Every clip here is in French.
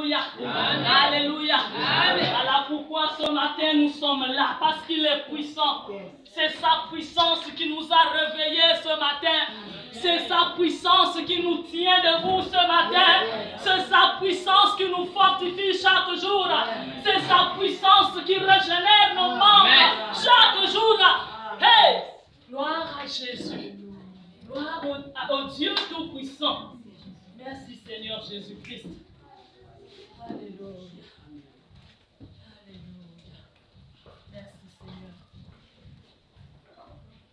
Alléluia. Amen. Alléluia. Amen. Voilà pourquoi ce matin nous sommes là, parce qu'il est puissant. C'est sa puissance qui nous a réveillés ce matin. C'est sa puissance qui nous tient debout ce matin. C'est sa puissance qui nous fortifie chaque jour. C'est sa puissance qui régénère nos membres chaque jour. Hey! Gloire à Jésus. Gloire au Dieu Tout-Puissant. Merci Seigneur Jésus-Christ. Alléluia. Alléluia. Merci Seigneur.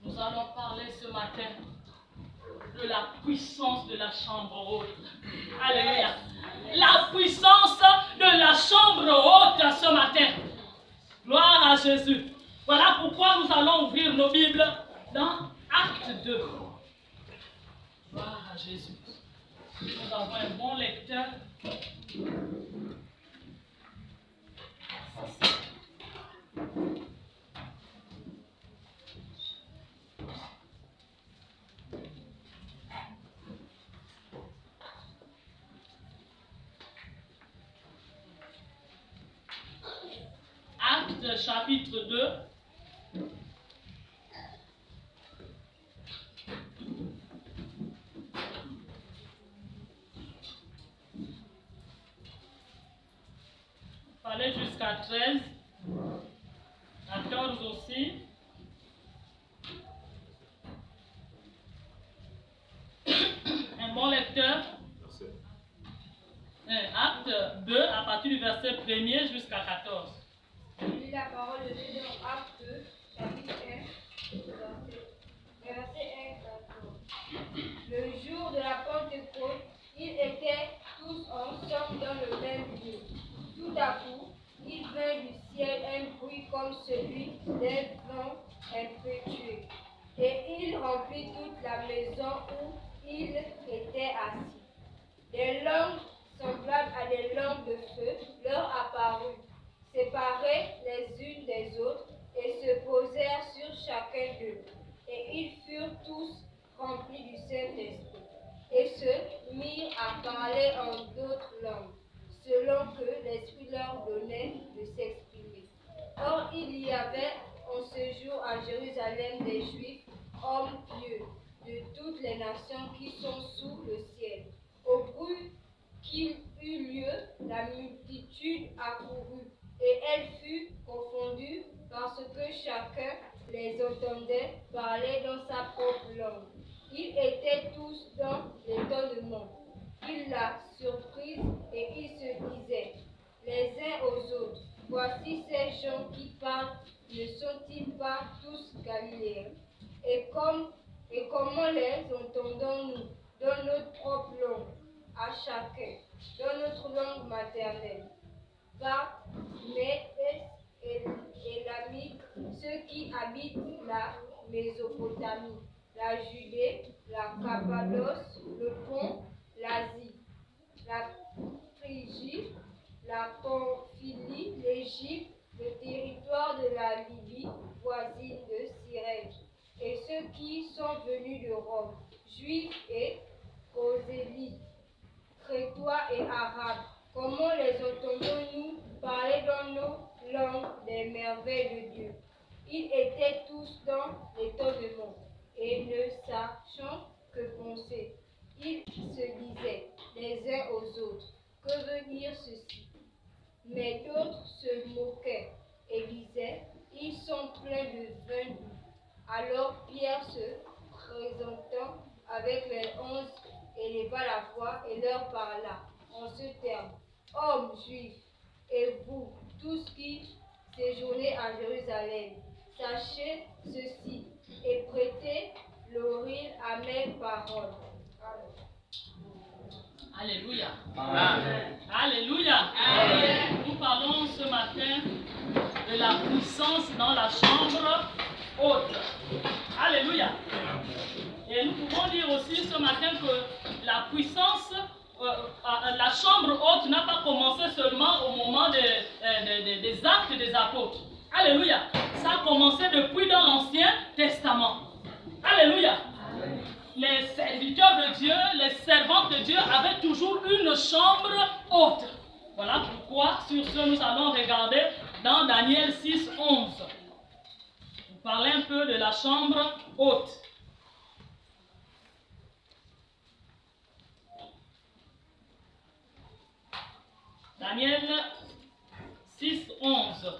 Nous allons parler ce matin de la puissance de la chambre haute. Alléluia. La puissance de la chambre haute ce matin. Gloire à Jésus. Voilà pourquoi nous allons ouvrir nos Bibles dans Acte 2. Gloire à Jésus. Nous avons un bon lecteur. Acte chapitre 2. Fallait jusqu'à 13, 14 aussi. Un bon lecteur. Acte 2, à partir du verset 1er jusqu'à 14. Lis la parole de Dieu dans Acte 2, chapitre 1, verset 1 14. Le jour de la Pentecôte, ils étaient tous ensemble dans le même lieu. Tout à coup, il vint du ciel un bruit comme celui d'un vent impétueux, et il remplit toute la maison où ils étaient assis. Des langues semblables à des langues de feu leur apparurent, séparées les unes des autres, et se posèrent sur chacun d'eux. Et ils furent tous remplis du Saint-Esprit, et se mirent à parler en d'autres langues, selon que l'Esprit leur donnait de s'exprimer. Or, il y avait en ce jour à Jérusalem des Juifs, hommes pieux, de toutes les nations qui sont sous le ciel. Au bruit qu'il eut lieu, la multitude accourut, et elle fut confondue parce que chacun les entendait parler dans sa propre langue. Ils étaient tous dans l'étonnement. Ils la surprirent et ils se disaient les uns aux autres, voici ces gens qui parlent, ne sont-ils pas tous galiléens? Et comment les entendons-nous dans notre propre langue, à chacun, dans notre langue maternelle? Par Médès et Élamite, ceux qui habitent la Mésopotamie, la Judée, la Cappadoce, le Pont, l'Asie, la Phrygie, la Pamphylie, l'Égypte, le territoire de la Libye, voisine de Cyrène, et ceux qui sont venus de Rome, juifs et prosélytes, crétois et arabes. Comment les entendons-nous parler dans nos langues des merveilles de Dieu? Ils étaient tous dans l'étonnement et ne sachant que penser. Ils se disaient les uns aux autres, que veut dire ceci? Mais d'autres se moquaient et disaient, ils sont pleins de vin doux. Alors Pierre se présentant avec les 11 éleva la voix et leur parla en ce terme. Hommes juifs, et vous, tous qui séjournez à Jérusalem, sachez ceci et prêtez l'oreille à mes paroles. Alléluia. Amen. Alléluia. Amen. Nous parlons ce matin de la puissance dans la chambre haute. Alléluia. Et nous pouvons dire aussi ce matin que la puissance, la chambre haute n'a pas commencé seulement au moment des actes des apôtres. Alléluia. Ça a commencé depuis dans l'Ancien Testament. Alléluia. Les serviteurs de Dieu, les servantes de Dieu avaient toujours une chambre haute. Voilà pourquoi, sur ce, nous allons regarder dans Daniel 6, 11. Vous parlez un peu de la chambre haute. Daniel 6, 11.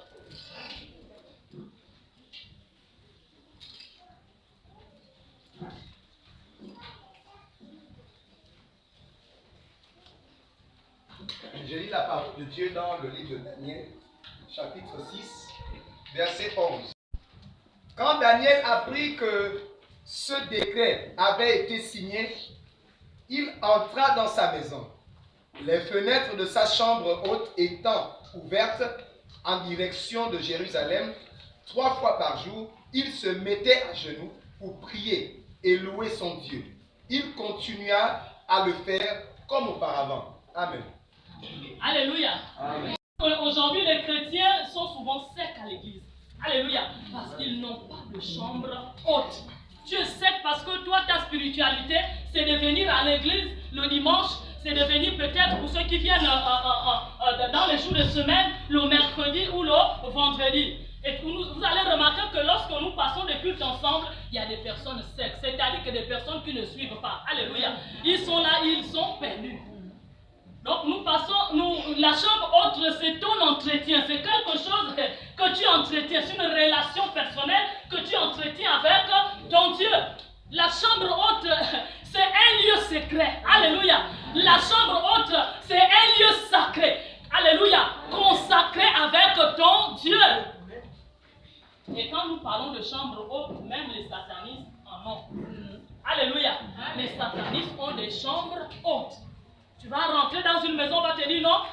Je lis la parole de Dieu dans le livre de Daniel, chapitre 6, verset 11. Quand Daniel apprit que ce décret avait été signé, il entra dans sa maison. Les fenêtres de sa chambre haute étant ouvertes en direction de Jérusalem, 3 fois par jour, il se mettait à genoux pour prier et louer son Dieu. Il continua à le faire comme auparavant. Amen. Alléluia. Amen. Aujourd'hui, les chrétiens sont souvent secs à l'église. Alléluia. Parce qu'ils n'ont pas de chambre haute. Tu es sec parce que toi, ta spiritualité, c'est de venir à l'église le dimanche, c'est de venir peut-être pour ceux qui viennent dans les jours de semaine, le mercredi ou le vendredi. Et vous allez remarquer que lorsque nous passons des cultes ensemble, il y a des personnes secs, c'est-à-dire que des personnes qui ne suivent pas. Alléluia. Ils sont là, ils sont perdus. Donc nous passons, la chambre haute, c'est ton entretien, c'est quelque chose que tu entretiens, c'est une relation personnelle que tu entretiens avec ton Dieu. La chambre haute, c'est un lieu secret. Alléluia. La chambre haute, c'est un lieu sacré. Alléluia. Consacré avec ton Dieu. Et quand nous parlons de chambre haute, même les satanistes en ont. Alléluia. Les satanistes ont des chambres hautes. Tu vas rentrer dans une maison, on va te dire non,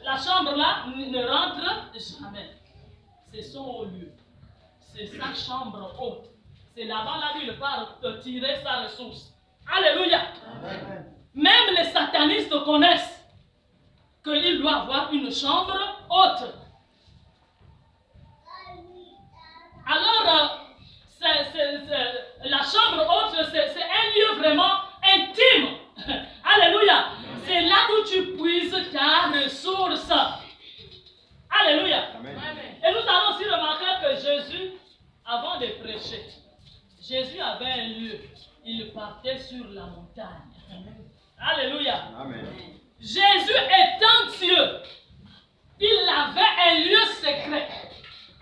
la chambre là ne rentre jamais. C'est son haut lieu. C'est sa chambre haute. C'est là-bas, là, il va tirer sa ressource. Alléluia. Amen. Même les satanistes connaissent qu'il doit avoir une chambre haute. Alors, la chambre haute, c'est un lieu vraiment intime. Alléluia. C'est là où tu puises ta ressource. Alléluia. Amen. Et nous allons aussi remarquer que Jésus, avant de prêcher, Jésus avait un lieu. Il partait sur la montagne. Alléluia. Amen. Jésus étant Dieu, il avait un lieu secret,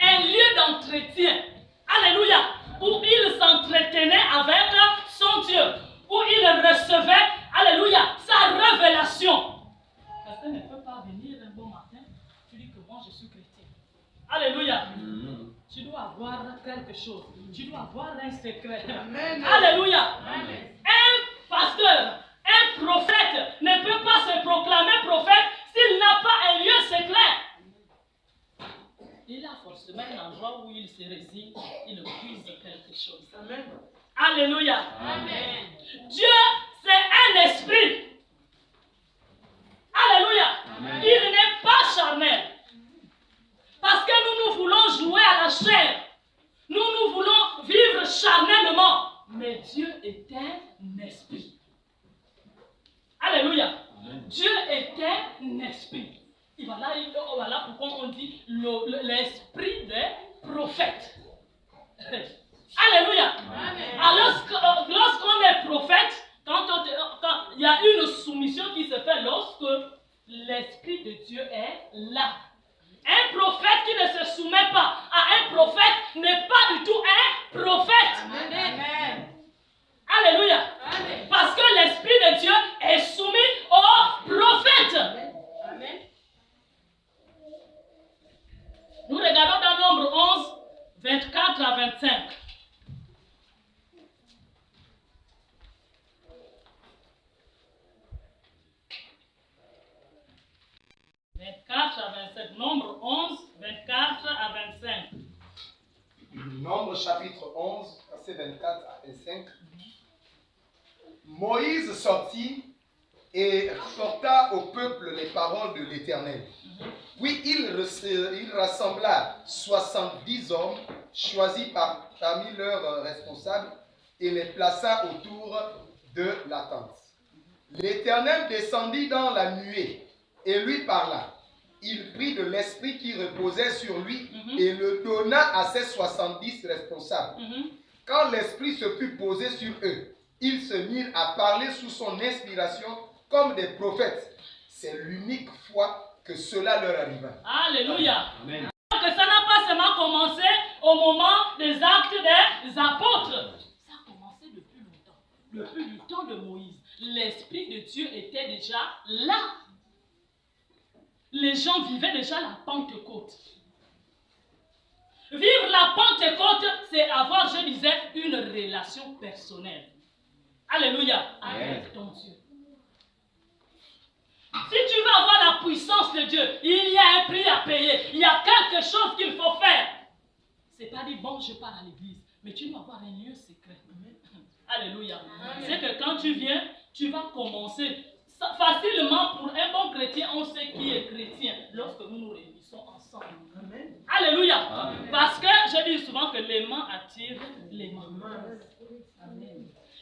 un lieu d'entretien. Alléluia. Où il s'entretenait avec son Dieu, où il recevait, alléluia, sa révélation. Quelqu'un ne peut pas venir un bon matin, tu dis que moi je suis chrétien. Alléluia. Tu dois avoir quelque chose. Tu dois avoir un secret. Amen. Alléluia. Amen. Un pasteur, un prophète ne peut pas se proclamer prophète s'il n'a pas un lieu secret. Il a forcément un endroit où il se résigne, il puise quelque chose. Amen. Alléluia. Amen. Dieu, c'est un esprit. Alléluia. Amen. Il n'est pas charnel. Parce que nous voulons jouer à la chair. Nous voulons vivre charnellement. Mais Dieu est un esprit. Alléluia. Amen. Dieu est un esprit. Et voilà pourquoi on dit l'esprit des prophètes. Alléluia. Amen. Alors, lorsqu'on est prophète, quand il y a une soumission qui se fait lorsque l'esprit de Dieu est là. Un prophète qui ne se soumet pas à un prophète n'est pas du tout un prophète. Amen. Alléluia. Amen. Parce que l'esprit de Dieu est soumis au prophète. Amen. Nous regardons dans Nombre 11, 24 à 25. Nombre 11, 24 à 25. Nombre chapitre 11, verset 24 à 25. Moïse sortit et rapporta au peuple les paroles de l'Éternel. Oui, il rassembla 70 hommes choisis parmi leurs responsables et les plaça autour de la tente. L'Éternel descendit dans la nuée et lui parla. Il prit de l'esprit qui reposait sur lui et le donna à ses 70 responsables. Quand l'esprit se fut posé sur eux, ils se mirent à parler sous son inspiration comme des prophètes. C'est l'unique fois que cela leur arriva. Alléluia. Amen. Que ça n'a pas seulement commencé au moment des actes des apôtres. Ça a commencé depuis longtemps. Depuis le temps de Moïse. L'Esprit de Dieu était déjà là. Les gens vivaient déjà la Pentecôte. Vivre la Pentecôte, c'est avoir, je disais, une relation personnelle. Alléluia. Avec ton Dieu. Si tu veux avoir la puissance de Dieu, il y a un prix à payer. Il y a quelque chose qu'il faut faire. C'est pas dire, bon, je pars à l'église. Mais tu dois avoir un lieu secret. Alléluia. C'est que quand tu viens, tu vas commencer. Facilement, pour un bon chrétien, on sait qui est chrétien lorsque nous nous réunissons ensemble. Amen. Alléluia. Amen. Parce que je dis souvent que l'aimant attire l'aimant.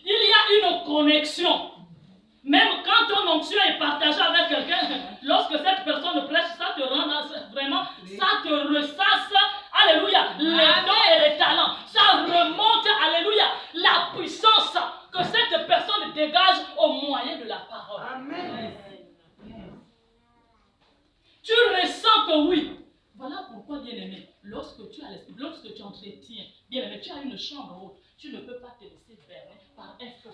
Il y a une connexion. Même quand ton onction est partagée avec quelqu'un, lorsque cette personne prêche, ça te rend vraiment, ça te ressasse, alléluia, les dons et les talents. Ça remonte, alléluia, la puissance que cette personne dégage au moyen de la parole. Amen. Tu ressens que oui. Voilà pourquoi, bien-aimé, lorsque tu as l'esprit, lorsque tu entretiens, bien-aimé, tu as une chambre haute, tu ne peux pas te laisser berner par un feu.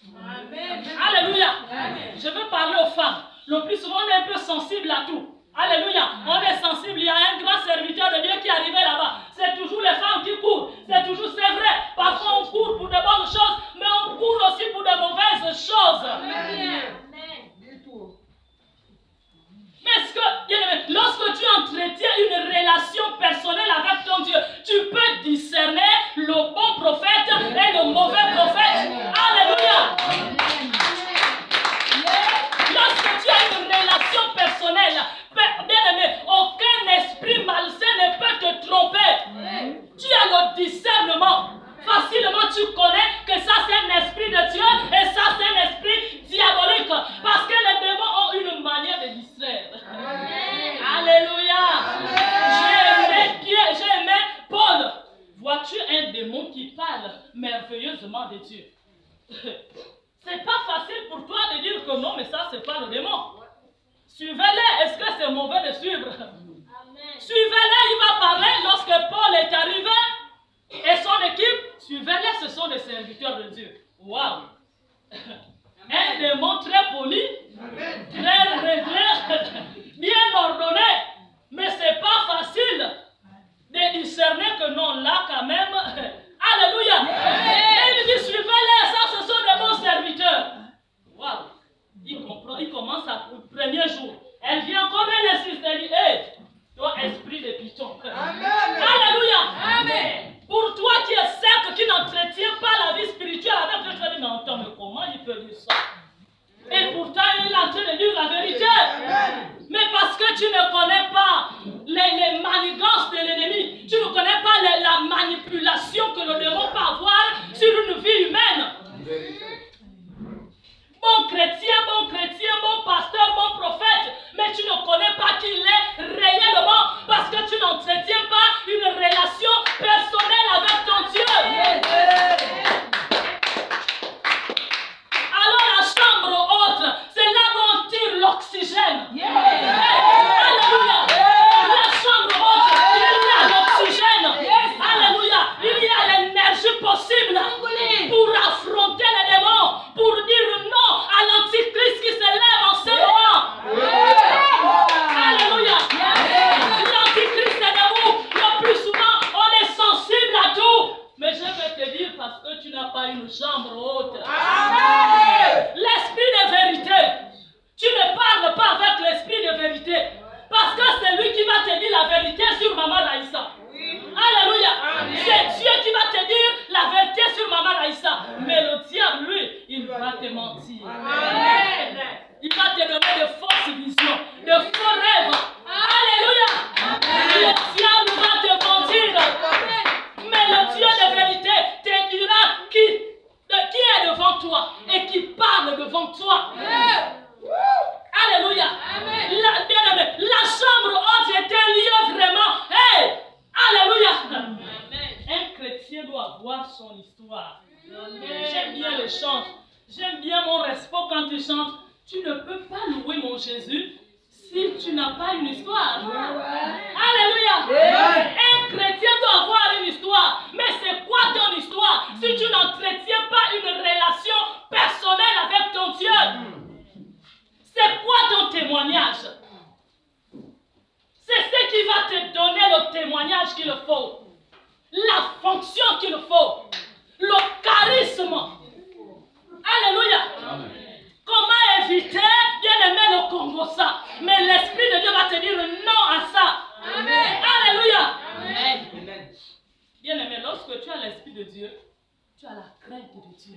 Amen. Alléluia. Amen. Je veux parler aux femmes. Le plus souvent, on est un peu sensible à tout. Alléluia. On est sensible. Il y a un grand serviteur de Dieu qui est arrivé là-bas. C'est toujours les femmes qui courent. C'est vrai. Parfois, on court pour de bonnes choses, mais on court aussi pour de mauvaises choses. Amen. Mais est-ce que, lorsque tu entretiens une relation personnelle avec ton Dieu, tu peux discerner le bon prophète et le mauvais prophète. Alléluia. Lorsque tu as une relation personnelle, bien-aimé, aucun esprit malsain ne peut te tromper. Tu as le discernement. Facilement, tu connais que ça c'est un esprit de Dieu et ça c'est un esprit diabolique. Parce que les démons ont une manière de distraire. Amen. Alléluia. J'ai aimé Paul. Vois-tu un démon qui parle merveilleusement de Dieu? C'est pas facile pour toi de dire que non, mais ça c'est pas le démon. Suivez-les. Est-ce que c'est mauvais de suivre? Amen. Suivez-les, il va parler lorsque Paul est arrivé. Et son équipe, suivez-les, ce sont des serviteurs de Dieu. Waouh! Un démon très poli, très réglé, bien ordonné. Mais ce n'est pas facile de discerner que non, là quand même. Alléluia! Et il dit suivez-les, ça ce sont des bons serviteurs. Waouh! Il comprend, il commence au premier jour. Elle vient comme elle insiste, elle dit hé, toi esprit de python. Alléluia! Amen! Pour toi qui es sec, qui n'entretient pas la vie spirituelle avec Dieu, tu vas dire, mais attends, mais comment il peut dire ça? Et pourtant, il est en train de dire la vérité. Mais parce que tu ne connais pas les manigances de l'ennemi, tu ne connais pas la manipulation que le démon peut avoir sur une vie humaine. Bon chrétien, bon pasteur, bon prophète, mais tu ne connais pas qui il est réellement parce que tu n'entretiens pas une relation personnelle avec ton Dieu. Alors la chambre haute, c'est là où on tire l'oxygène. Alléluia. La chambre haute, il y a l'oxygène. Alléluia. Il y a l'énergie possible pour affronter les démons, pour dire non à l'antichrist. son histoire. J'aime bien les chants. J'aime bien mon respect quand tu chantes. Tu ne peux pas louer mon Jésus si tu n'as pas une histoire. Alléluia. Un chrétien doit avoir une histoire. Mais c'est quoi ton histoire si tu n'entretiens pas une relation personnelle avec ton Dieu? C'est quoi ton témoignage? C'est ce qui va te donner le témoignage qu'il faut. La fonction qu'il faut. Le charisme. Alléluia. Amen. Comment éviter, bien aimé, le Congo ça? Mais l'Esprit de Dieu va te dire non à ça. Amen. Alléluia. Amen. Bien aimé, lorsque tu as l'Esprit de Dieu, tu as la crainte de Dieu.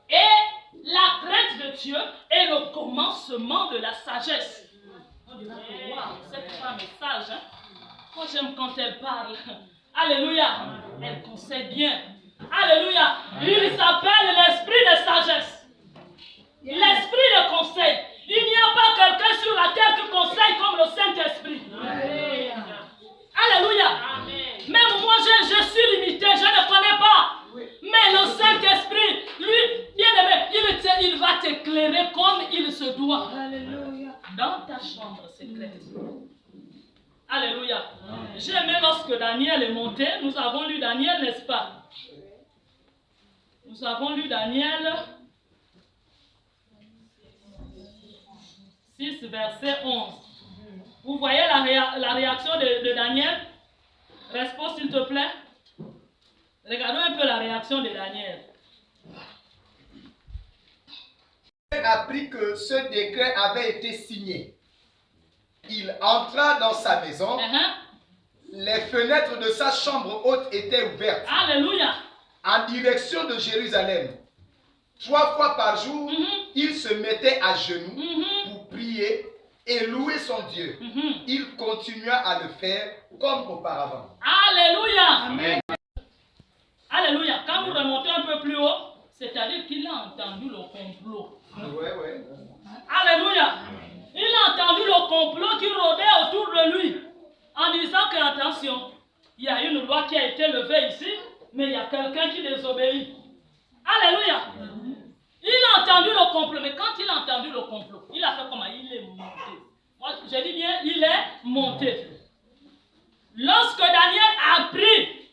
Et la crainte de Dieu est le commencement de la sagesse. On dira que waouh, cette femme est sage. Hein? Moi j'aime quand elle parle. Alléluia. Elle conseille bien. Alléluia. Il s'appelle l'esprit de sagesse. L'esprit de conseil. Il n'y a pas quelqu'un sur la terre qui conseille comme le Saint-Esprit. Alléluia. Même moi, je suis limité, je ne connais pas. Mais le Saint-Esprit, lui, bien aimé, il va t'éclairer comme il se doit. Dans ta chambre secrète. Alléluia. J'ai aimé lorsque Daniel est monté. Nous avons lu Daniel, n'est-ce pas? Nous avons lu Daniel 6, verset 11. Vous voyez la réaction de Daniel? Réponds s'il te plaît. Regardons un peu la réaction de Daniel. Il apprit que ce décret avait été signé. Il entra dans sa maison. Les fenêtres de sa chambre haute étaient ouvertes. Alléluia. En direction de Jérusalem. 3 fois par jour, il se mettait à genoux pour prier et louer son Dieu. Il continua à le faire comme auparavant. Alléluia. Amen. Alléluia. Quand vous remontez un peu plus haut, c'est-à-dire qu'il a entendu le complot. Ouais. Alléluia. Il a entendu le complot qui rôdait autour de lui en disant que, attention, il y a une loi qui a été levée ici, mais il y a quelqu'un qui désobéit. Alléluia. Il a entendu le complot, mais quand il a entendu le complot, il a fait comment? Il est monté. Moi, je dis bien, il est monté. Lorsque Daniel a appris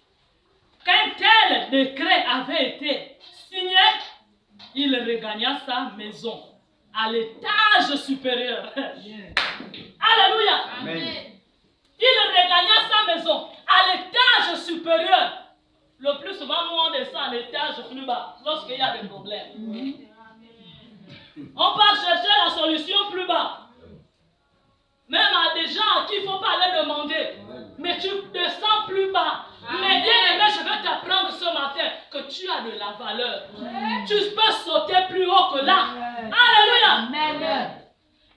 qu'un tel décret avait été signé, il regagna sa maison à l'étage supérieur. Alléluia. Amen. Il regagna sa maison à l'étage supérieur. Le plus souvent, nous on descend à l'étage plus bas lorsqu'il y a des problèmes. On part chercher la solution plus bas. Même à des gens à qui il ne faut pas aller demander. Mais tu descends plus bas. Mais bien aimé, je vais t'apprendre ce matin que tu as de la valeur. Tu peux sauter plus haut que là. Alléluia.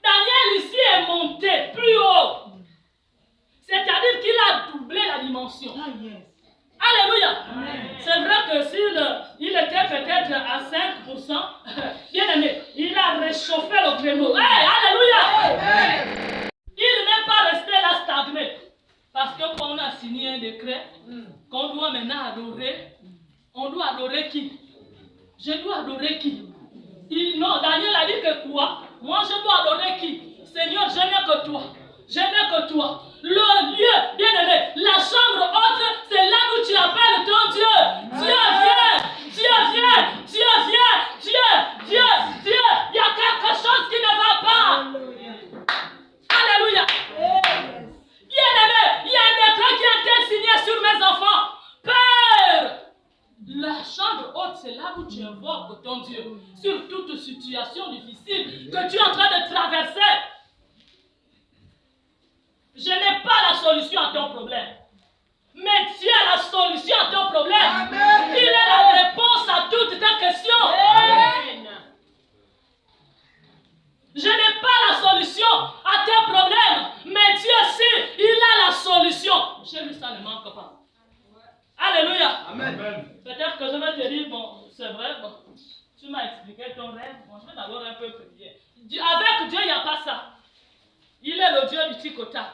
Daniel ici est monté plus haut. C'est-à-dire qu'il a doublé la dimension. Alléluia. C'est vrai que s'il était peut-être à 5%, bien aimé, il a réchauffé le créneau. Hey, alléluia. Il n'est pas resté là stagné. Parce que quand on a signé un décret, qu'on doit maintenant adorer, on doit adorer qui? Je dois adorer qui? Non, Daniel a dit que quoi? Moi je dois adorer qui? Seigneur, je n'ai que toi. Je n'ai que toi. Le lieu, bien aimé, la chambre haute, c'est là où tu appelles ton Dieu. Dieu vient, Dieu vient, Dieu vient, Dieu. Il y a quelque chose qui ne va pas. Alléluia. Bien aimé, il y a un décret qui a été signé sur mes enfants. Père, la chambre haute, c'est là où tu invoques ton Dieu sur toute situation difficile que tu es en train de traverser. Je n'ai pas la solution à ton problème. Mais Dieu a la solution à ton problème. Amen. Il a la réponse à toutes tes questions. Amen. Je n'ai pas la solution à tes problèmes. Mais Dieu sait, il a la solution. Chez lui, ça ne manque pas. Alléluia. Amen. Peut-être que je vais te dire, bon, c'est vrai, bon, tu m'as expliqué ton rêve. Bon, je vais d'abord un peu prier. Avec Dieu, il n'y a pas ça. Il est le Dieu du tic au tac.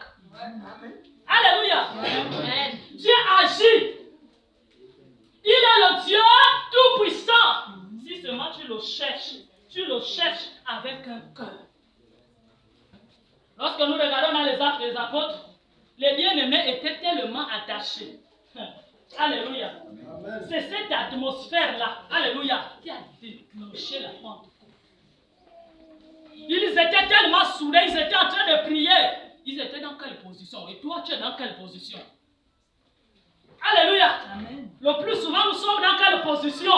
Alléluia. Amen. Dieu agit Il est le Dieu tout-puissant. Si seulement tu le cherches avec un cœur. Lorsque nous regardons dans les Actes des Apôtres, les bien-aimés étaient tellement attachés. Alléluia. C'est cette atmosphère-là, alléluia, qui a déclenché la Pentecôte. Ils étaient tellement soudés, ils étaient en train de prier. Ils étaient dans quelle position? Et toi, tu es dans quelle position? Alléluia. Amen. Le plus souvent, nous sommes dans quelle position?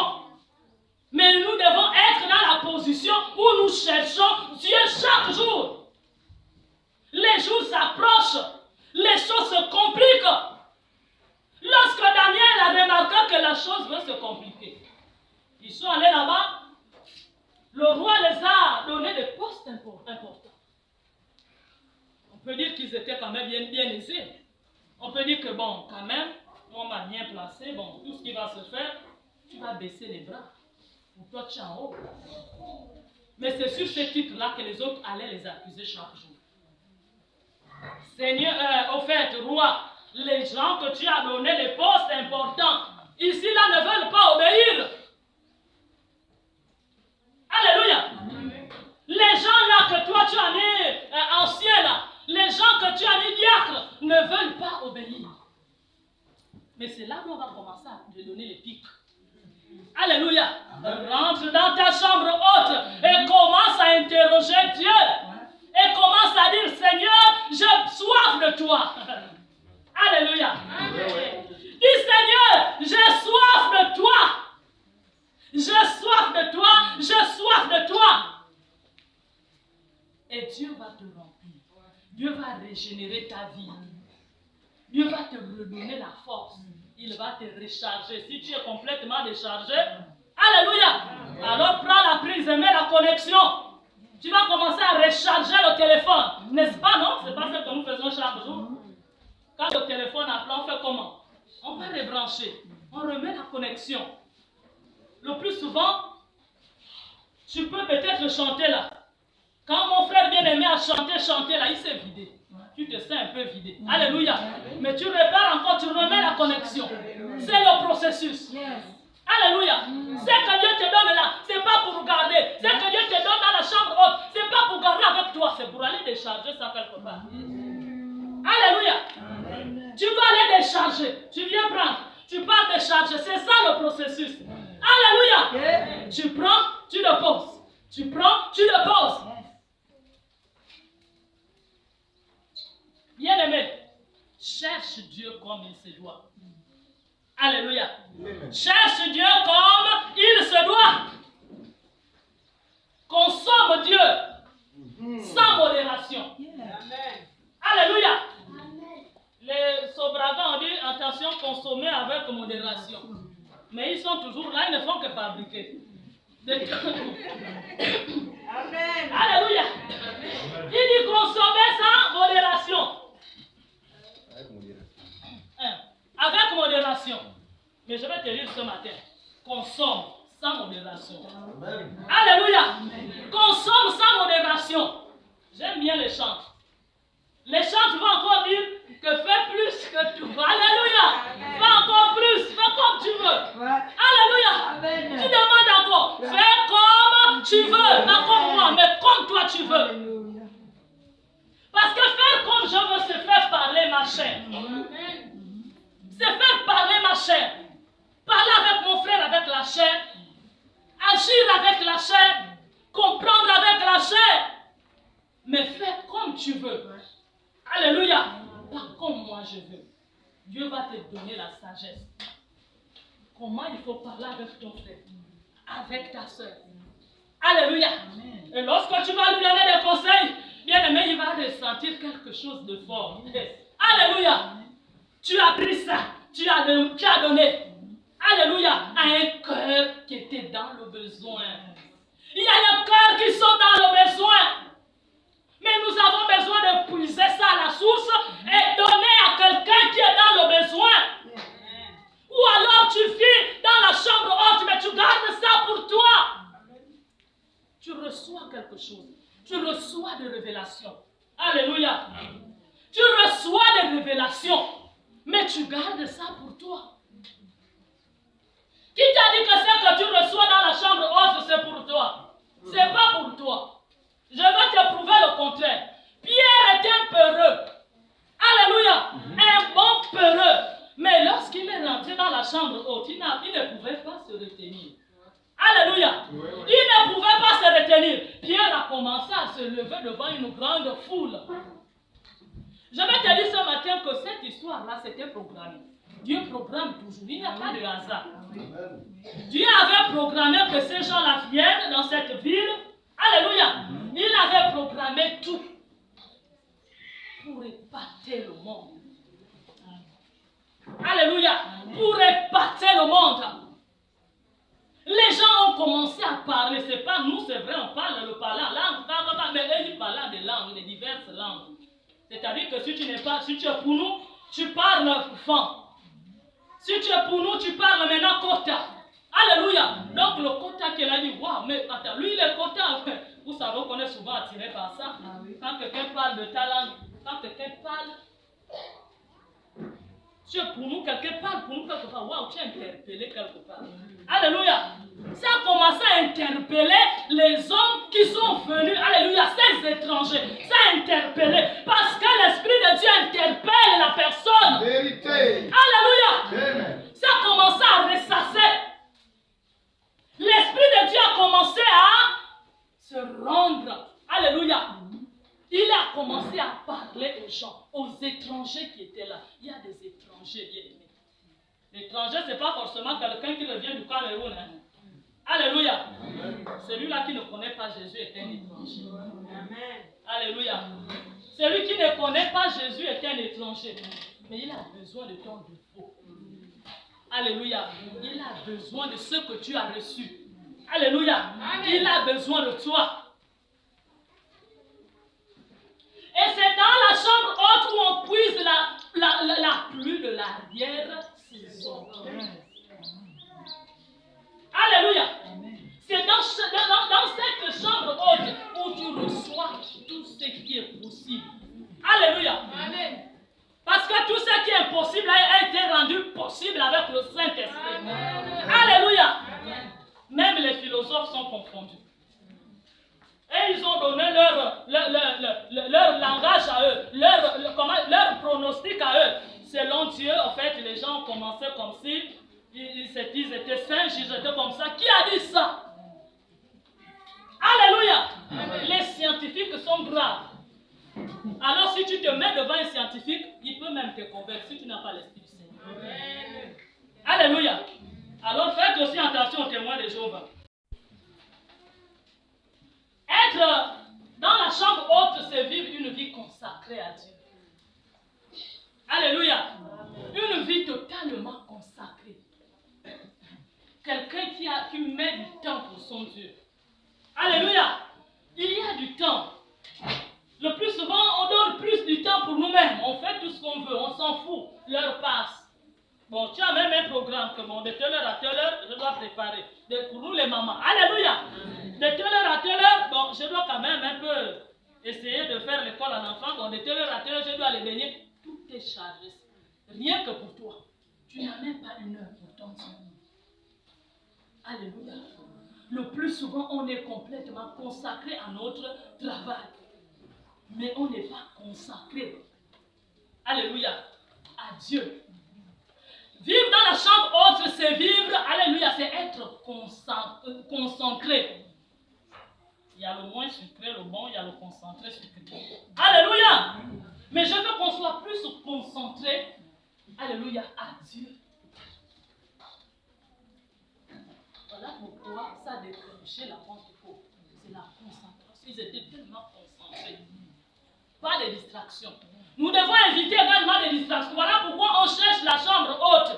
Mais nous devons être dans la position où nous cherchons Dieu chaque jour. Les jours s'approchent, les choses se compliquent. Lorsque Daniel a remarqué que la chose va se compliquer, ils sont allés là-bas, le roi les a donné des postes importants. On peut dire qu'ils étaient quand même bien aisés. On peut dire que bon, quand même, on m'a bien placé, bon, tout ce qui va se faire, tu vas baisser les bras. Pour toi, tu es en haut. Mais c'est sur ce titre-là que les autres allaient les accuser chaque jour. Seigneur, au fait, roi, les gens que tu as donné les postes importants, ici là ne veulent pas obéir. Alléluia. Les gens là que toi tu as mis anciens là, les gens que tu as mis diacres ne veulent pas obéir. Mais c'est là qu'on va commencer à te donner les pics. Alléluia. Rentre dans ta chambre haute et commence à interroger Dieu. Et commence à dire, Seigneur, j'ai soif de toi. Alléluia. Amen. Dis, Seigneur, j'ai soif de toi. J'ai soif de toi. J'ai soif de toi. Et Dieu va te remplir. Dieu va régénérer ta vie. Dieu va te redonner la force. Il va te recharger. Si tu es complètement déchargé, alléluia. Alors prends la prise et mets la connexion. Tu vas commencer à recharger le téléphone. N'est-ce pas, non? C'est pas ce que nous faisons chaque jour. Quand le téléphone appelle, on fait comment? On va rebrancher. On remet la connexion. Le plus souvent, tu peux peut-être chanter là. Quand mon frère bien-aimé a chanté là, il s'est vidé. Tu te sens un peu vidé. Alléluia. Mais tu repars encore, tu remets la connexion. C'est le processus. Alléluia. Ce que Dieu te donne là, ce n'est pas pour garder. Ce que Dieu te donne dans la chambre haute, ce n'est pas pour garder avec toi, c'est pour aller décharger ça quelque part. Alléluia. Tu dois aller décharger. Tu viens prendre. Tu pars décharger. C'est ça le processus. Alléluia. Tu prends, tu déposes. Tu prends, tu déposes. Bien-aimé, cherche Dieu comme il se doit. Alléluia. Cherche Dieu comme il se doit. Consomme Dieu sans modération. Alléluia. Les sobragans ont dit attention, consommer avec modération. Mais ils sont toujours là, ils ne font que fabriquer. Amen. Alléluia. Il dit consommer sans modération. Avec modération. Mais je vais te dire ce matin. Consomme sans modération. Amen. Alléluia. Amen. Consomme sans modération. J'aime bien les chants. Les chants, tu vas encore dire que fais plus que tu veux. Alléluia. Amen. Fais encore plus. Fais comme tu veux. Ouais. Alléluia. Amen. Tu demandes encore. Ouais. Fais comme tu veux. Pas comme moi, mais comme toi tu veux. Alléluia. Parce que faire comme je veux, c'est faire parler ma chair. Amen. C'est faire parler ma chair. Parler avec mon frère avec la chair. Agir avec la chair. Comprendre avec la chair. Mais fais comme tu veux. Alléluia. Pas comme moi je veux. Dieu va te donner la sagesse. Comment il faut parler avec ton frère. Avec ta soeur. Alléluia. Amen. Et lorsque tu vas lui donner des conseils, bien aimé, il va ressentir quelque chose de fort. Alléluia. Tu as pris ça, tu as donné, alléluia, à un cœur qui était dans le besoin. Il y a des cœurs qui sont dans le besoin. Mais nous avons besoin de puiser ça à la source et donner à quelqu'un qui est dans le besoin. Ou alors tu vis dans la chambre haute, mais tu gardes ça pour toi. Tu reçois quelque chose. Tu reçois des révélations. Alléluia. Tu reçois des révélations. Mais tu gardes ça pour toi. Qui t'a dit que ce que tu reçois dans la chambre haute, c'est pour toi? C'est pas pour toi. Je vais te prouver le contraire. Pierre était un peureux. Alléluia. Un bon peureux. Mais lorsqu'il est rentré dans la chambre haute, il ne pouvait pas se retenir. Alléluia. Il ne pouvait pas se retenir. Pierre a commencé à se lever devant une grande foule. Je vais te dire ce matin que cette histoire-là, c'était programmé. Dieu programme toujours. Il n'y a pas de hasard. Dieu avait programmé que ces gens-là viennent dans cette ville. Alléluia. Il avait programmé tout pour épater le monde. Alléluia. Pour épater le monde. Les gens ont commencé à parler. C'est pas nous, c'est vrai, on parle le parlant langue. Mais eux, ils parlent des langues, des diverses langues. C'est-à-dire que si tu es pour nous, tu parles fan. Si tu es pour nous, tu parles maintenant Kota. Alléluia. Donc le Kota qu'il a dit, waouh, mais attends, lui il est Kota. Vous savez qu'on est souvent attiré par ça. Quand quelqu'un parle de ta langue, quand quelqu'un parle, tu es pour nous, quelqu'un parle pour nous quelque part. Waouh, tu es interpellé quelque part. Alléluia. Ça a commencé à interpeller les hommes qui sont venus. Alléluia. Ces étrangers. Ça a interpellé. Parce que l'Esprit de Dieu interpelle la personne. Vérité. Alléluia. Amen. Ça a commencé à ressasser. L'Esprit de Dieu a commencé à se rendre. Alléluia. Il a commencé à parler aux gens, aux étrangers qui étaient là. Il y a des étrangers bien aimés. L'étranger, ce n'est pas forcément quelqu'un qui vient du Cameroun. Hein. Alléluia. Celui-là qui ne connaît pas Jésus est un étranger. Amen. Alléluia. Celui qui ne connaît pas Jésus est un étranger. Mais il a besoin de ton défaut. Alléluia. Il a besoin de ce que tu as reçu. Alléluia. Amen. Il a besoin de toi. Et c'est dans la chambre haute où on puise la pluie de l'arrière-saison. Alléluia. C'est dans cette chambre haute où tu reçois tout ce qui est possible. Alléluia. Amen. Parce que tout ce qui est impossible a été rendu possible avec le Saint-Esprit. Alléluia. Même les philosophes sont confondus. Et ils ont donné leur langage à eux, leur pronostic à eux. Selon Dieu, en fait, les gens ont commencé comme si ils étaient singes, ils étaient comme ça. Qui a dit ça? Alléluia. Les scientifiques sont graves. Alors si tu te mets devant un scientifique, il peut même te convaincre si tu n'as pas l'Esprit du Seigneur. Alléluia. Alors faites aussi attention aux témoins de Jéhovah. Être dans la chambre haute, c'est vivre une vie consacrée à Dieu. Alléluia. Une vie totalement consacrée. Quelqu'un qui met du temps pour son Dieu. Alléluia. Il y a du temps. Le plus souvent, on donne plus du temps pour nous-mêmes. On fait tout ce qu'on veut. On s'en fout. L'heure passe. Bon, tu as même un programme que bon, de telle heure à telle heure, je dois préparer. Pour nous les mamans. Alléluia. De telle heure à telle heure, bon, je dois quand même un peu essayer de faire l'école à l'enfant. Bon, de telle heure à telle heure, je dois les baigner. Tout est chargé. Rien que pour toi. Tu n'as même pas une heure pour ton Dieu. Alléluia. Le plus souvent, on est complètement consacré à notre travail. Mais on n'est pas consacré. Alléluia. À Dieu. Vivre dans la chambre haute, c'est vivre, alléluia, c'est être concentré. Il y a le moins sucré, le bon, il y a le concentré sucré. Alléluia. Mais je veux qu'on soit plus concentré, alléluia, à Dieu. Voilà pourquoi ça a déclenché la Pentecôte. C'est la concentration. Ils étaient tellement concentrés. Pas de distraction. Nous devons éviter également des distractions. Voilà pourquoi on cherche la chambre haute.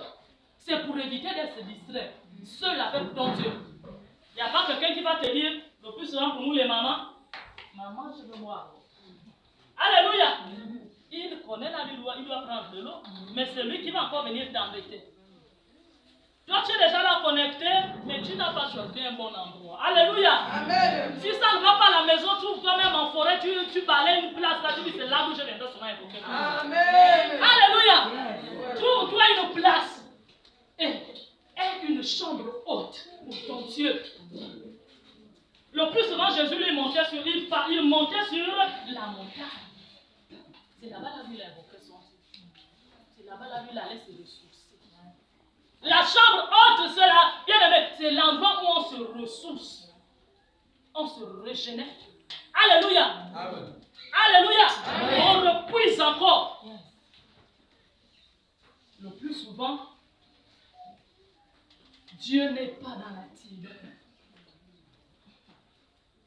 C'est pour éviter de se distraire. Seul avec ton Dieu. Il n'y a pas quelqu'un qui va te dire, le plus souvent pour nous les mamans, maman, je veux boire. Alléluia. Il connaît la loi, il doit prendre de l'eau. Mais c'est lui qui va encore venir t'embêter. Toi, tu es déjà là connecté, mais tu n'as pas choisi un bon endroit. Alléluia. Amen. Si ça ne va pas à la maison, trouve toi-même en forêt, tu balayes une place là, tu dis c'est là où je viendrai souvent évoquer. Amen. Alléluia. Trouve-toi une place. Et être fais une chambre haute pour ton Dieu. Le plus souvent, Jésus lui montait sur, il montait sur la montagne. C'est là-bas la ville invoquait son Dieu. C'est là-bas la ville allait se ressourcer. La chambre haute, c'est là, bien aimé, c'est l'endroit où on se ressource. On se régénère. Alléluia. Amen. Alléluia. Amen. On repuise encore. Le plus souvent, Dieu n'est pas dans la ténèbre.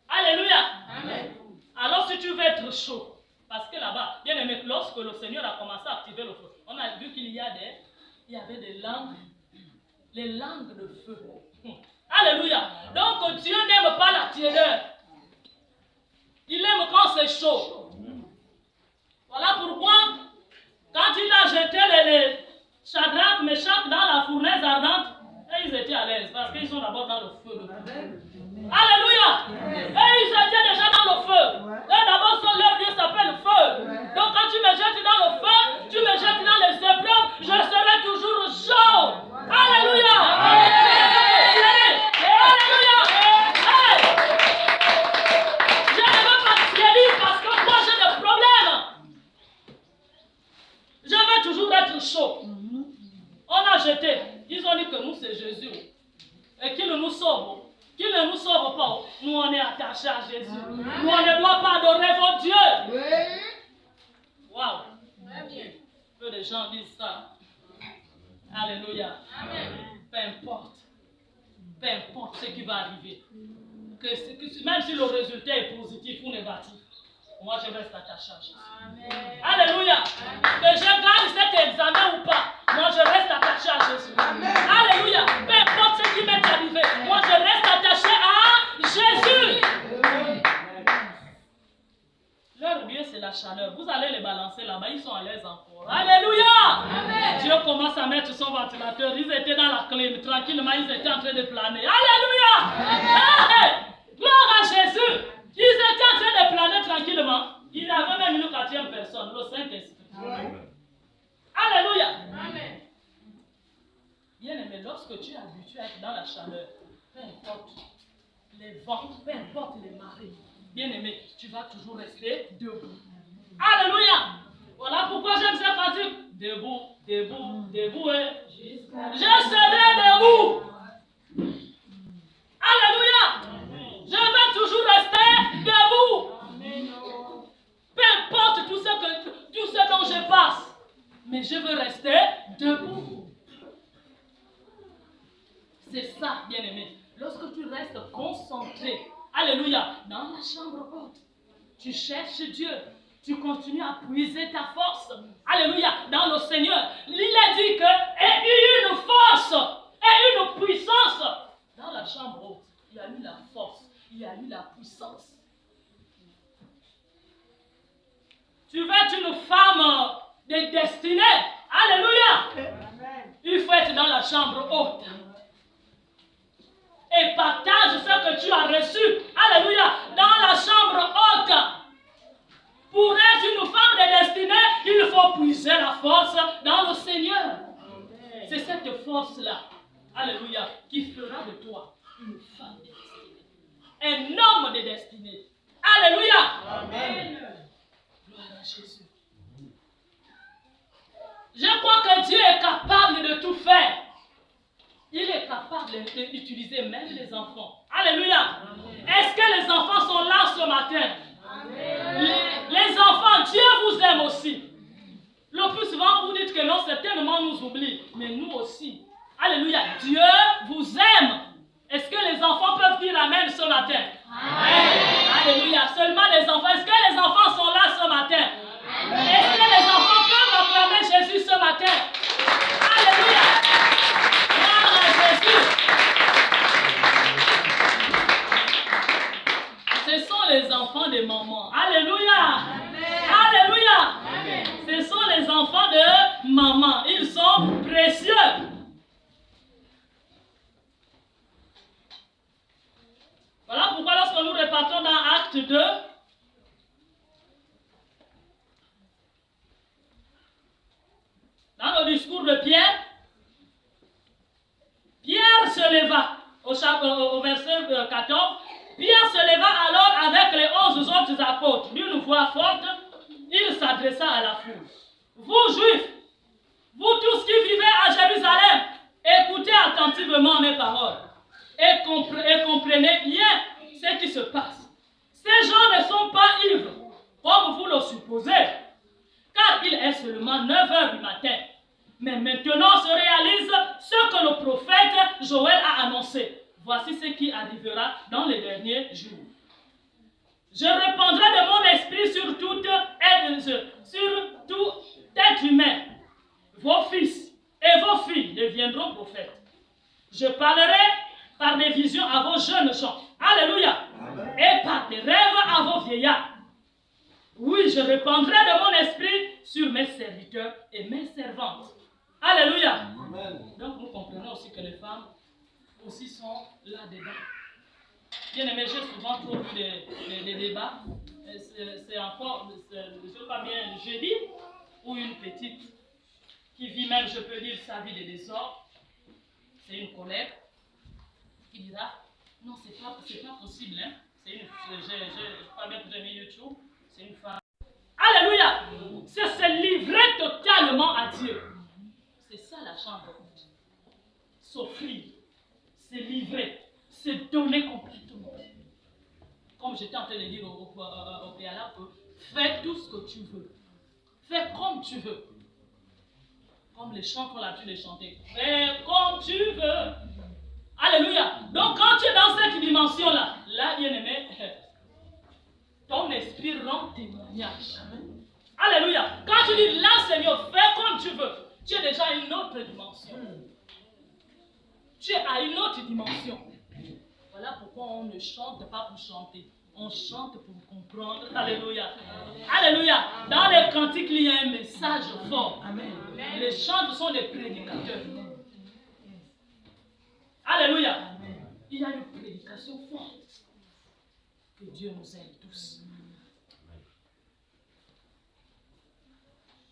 Alléluia. Amen. Alors si tu veux être chaud, parce que là-bas, bien aimé, lorsque le Seigneur a commencé à activer le feu, on a vu qu'il y avait des langues, les langues de feu. Alléluia. Donc Dieu n'aime pas la tiédeur. Il aime quand c'est chaud. Voilà pourquoi, quand il a jeté les Shadrach, Meshach dans la fournaise ardente, et ils étaient à l'aise parce qu'ils sont d'abord dans le feu. Alléluia. Et ils étaient déjà dans le feu. Et d'abord, leur Dieu s'appelle le feu. Donc quand tu me jettes dans le feu, tu me jettes dans les épreuves, je serai toujours chaud. Alléluia. Alléluia. Hey. Je ne veux pas tirer parce que moi j'ai des problèmes. Je veux toujours être chaud. On a jeté. Ils ont dit que nous c'est Jésus. Et qu'il nous sauve. Qu'il ne nous sauve pas. Nous on est attachés à Jésus. Nous on ne doit pas adorer votre Dieu. Waouh. Peu de gens disent ça. Alléluia. Peu importe. Peu importe ce qui va arriver. Même si le résultat est positif ou négatif. Moi, je reste attaché à Jésus. Amen. Alléluia. Que je gagne cet examen ou pas, moi, je reste attaché à Jésus. Amen. Alléluia. Peu importe ce qui m'est arrivé, moi, je reste attaché à Jésus. Leur Dieu, c'est la chaleur. Vous allez les balancer là-bas, ils sont à l'aise encore. Alléluia. Amen. Dieu commence à mettre son ventilateur. Ils étaient dans la clim, tranquillement, ils étaient en train de planer. Alléluia. Hey, gloire à Jésus. Ils étaient en train de planer tranquillement. Il y avait même une quatrième personne, le Saint-Esprit. Alléluia. Amen. Bien aimé, lorsque tu es habitué à être dans la chaleur, peu importe les vents, peu importe les marées, bien aimé, tu vas toujours rester debout. Alléluia. Voilà pourquoi j'aime cette cantique. Debout, debout, debout. Je serai debout. Alléluia. Je vais toujours rester debout. Peu importe tout ce dont je passe. Mais je veux rester debout. C'est ça, bien-aimé. Lorsque tu restes concentré, alléluia, dans la chambre haute, tu cherches Dieu. Tu continues à puiser ta force. Alléluia, dans le Seigneur. Il a dit que et une force et une puissance. Dans la chambre haute, il y a eu la force. Il y a eu la puissance. Tu veux être une femme de destinée. Alléluia. Amen. Il faut être dans la chambre haute. Et partage ce que tu as reçu. Alléluia. Dans la chambre haute. Pour être une femme de destinée, il faut puiser la force dans le Seigneur. Amen. C'est cette force-là. Alléluia. Qui fera de toi une femme de destinée. Un homme de destinée. Alléluia. Amen. Gloire à Jésus. Je crois que Dieu est capable de tout faire. Il est capable d'utiliser même les enfants. Alléluia. Est-ce que les enfants sont là ce matin? Amen. Les enfants, Dieu vous aime aussi. Le plus souvent, vous dites que non, certainement nous oublie. Mais nous aussi. Alléluia. Dieu vous aime. Est-ce que les enfants peuvent dire Amen ce matin? Amen. Alléluia. Seulement les enfants. Est-ce que les enfants sont là ce matin? Amen. Est-ce que les enfants peuvent acclamer Jésus ce matin? Alléluia. Gloire à Jésus. Ce sont les enfants de maman. Alléluia. Amen. Alléluia. Amen. Ce sont les enfants de maman. Ils sont précieux. Voilà pourquoi lorsque nous repartons dans Acte 2, dans le discours de Pierre, Pierre voix forte, il s'adressa à la foule. Vous, Juifs, vous tous qui vivez à Jérusalem, écoutez attentivement mes paroles et comprenez bien ce qui se passe. Ces gens ne sont pas ivres, comme vous le supposez, car il est seulement 9 heures du matin. Mais maintenant se réalise ce que le prophète Joël a annoncé. Voici ce qui arrivera dans les derniers jours. Je répandrai de mon esprit sur tout être humain. Vos fils et vos filles deviendront prophètes. Je parlerai par des visions à vos jeunes gens. Alléluia. Amen. Et par des rêves à vos vieillards. Oui, je répandrai de mon esprit sur mes serviteurs et mes servantes. Alléluia. Amen. Donc nous comprenons aussi que les femmes aussi sont là-dedans. Bien aimé, j'ai souvent trop vu des débats. C'est encore, je ne sais pas bien, jeudi, ou une petite qui vit même, je peux dire, sa vie de désordre. C'est une collègue qui dira, non, c'est pas possible. Hein? C'est une, je pas bien que j'ai mis YouTube, c'est une femme. Alléluia! C'est se livrer totalement à Dieu. C'est ça la chambre haute. S'offrir, se livrer, se donner complètement. Comme j'étais en train de dire au préalable, fais tout ce que tu veux. Fais comme tu veux. Comme les chants qu'on a l'habitude de chanter. Fais comme tu veux. Alléluia. Donc quand tu es dans cette dimension-là, là, bien aimé, ton esprit rend témoignage. Alléluia. Quand tu dis là, Seigneur, fais comme tu veux, tu es déjà à une autre dimension. Tu es à une autre dimension. Voilà pourquoi on ne chante pas pour chanter. On chante pour comprendre. Alléluia. Alléluia. Dans les cantiques, il y a un message fort. Amen. Les chants sont des prédicateurs. Alléluia. Il y a une prédication forte. Que Dieu nous aide tous.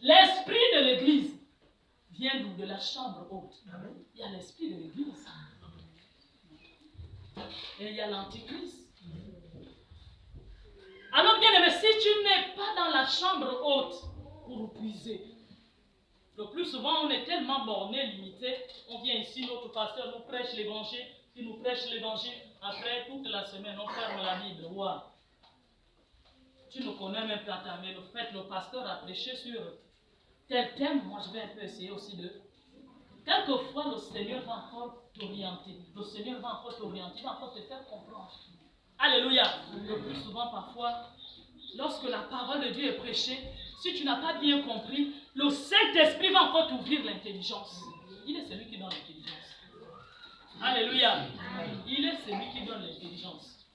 L'esprit de l'église vient d'où? De la chambre haute. Il y a l'esprit de l'église. Et il y a l'antichrist. Alors bien aimé, si tu n'es pas dans la chambre haute pour puiser, le plus souvent on est tellement borné, limité, on vient ici, notre pasteur nous prêche l'évangile, il nous prêche l'évangile, après toute la semaine on ferme la Bible. Wow. Tu ne connais même pas ta mère, le fait le pasteur a prêché sur tel thème, moi je vais un peu essayer aussi de... Quelquefois le Seigneur va encore t'orienter, le Seigneur va encore t'orienter, il va encore te faire comprendre. Alléluia. Le plus souvent, parfois, lorsque la parole de Dieu est prêchée, si tu n'as pas bien compris, le Saint-Esprit va encore t'ouvrir l'intelligence. Il est celui qui donne l'intelligence. Alléluia. Il est celui qui donne l'intelligence.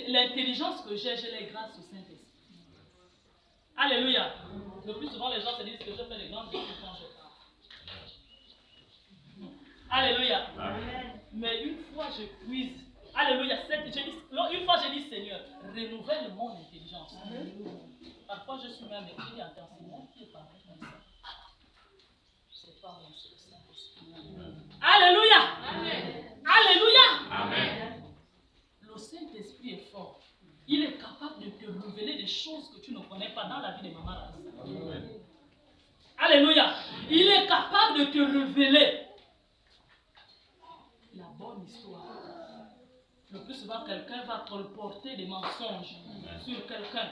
L'intelligence que j'ai l'ai grâce au Saint-Esprit. Alléluia. Le plus souvent, les gens se disent que je fais des grandes études quand je parle. Alléluia. Amen. Mais une fois je puise, alléluia, une fois je dis Seigneur, renouvelle mon intelligence. Amen. Parfois je suis même écrit en enseignant qui est parlé comme ça. C'est pas moi, c'est le Saint-Esprit. Alléluia. Amen. Alléluia. Amen. Le Saint-Esprit est fort. Il est capable de te révéler des choses que tu ne connais pas dans la vie de Maman Rasa. Alléluia. Il est capable de te révéler la bonne histoire. Le plus souvent, quelqu'un va colporter des mensonges sur quelqu'un.